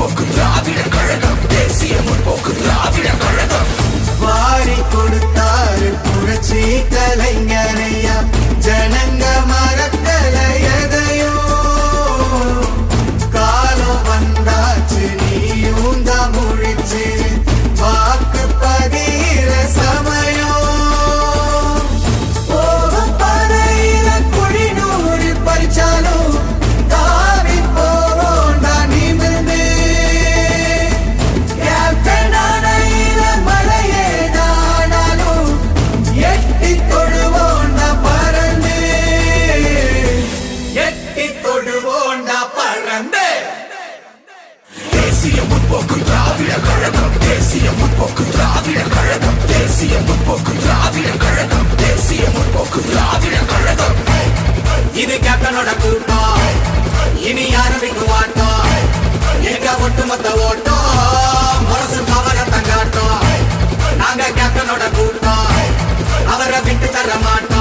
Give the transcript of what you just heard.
முற்போக்கு திராவிட கழகம், தேசிய முற்போக்கு திராவிட கழகம். வாரி கொடுத்தாரு புரட்சி கலைஞரையா, ஜனங்க மறக்கல எதையோ. காலம் வந்தாச்சு நீயும் தான் முழிச்சு வாக்கு பதிகிற சமயம். போகும் பறையில குழிநூறு பறிச்சாலும் தாவி போவோண்டா நிமிர்ந்து. கேப்டன் அணையில மலையேதானாலும் எட்டி தொடுவோண்டா பறந்து, எட்டி தொடுவோண்டா பறந்து. தேசிய முற்போக்கு திராவிட கழகம், தேசிய முற்போக்கு திராவிட கழகம், தேசிய முற்போக்கு திராவிட கழகம், தேசிய முற்போக்கு திராவிட கழகம். இது கேப்டனோட கூட்டம், இனி ஆரம்பிக்கும் ஆட்டம். எங்க ஒட்டுமொத்த ஓட்டம் மனசு பவர தங்காட்டம். நாங்க கேப்டனோட கூட்டம், அவரை விட்டு தர மாட்டோம்.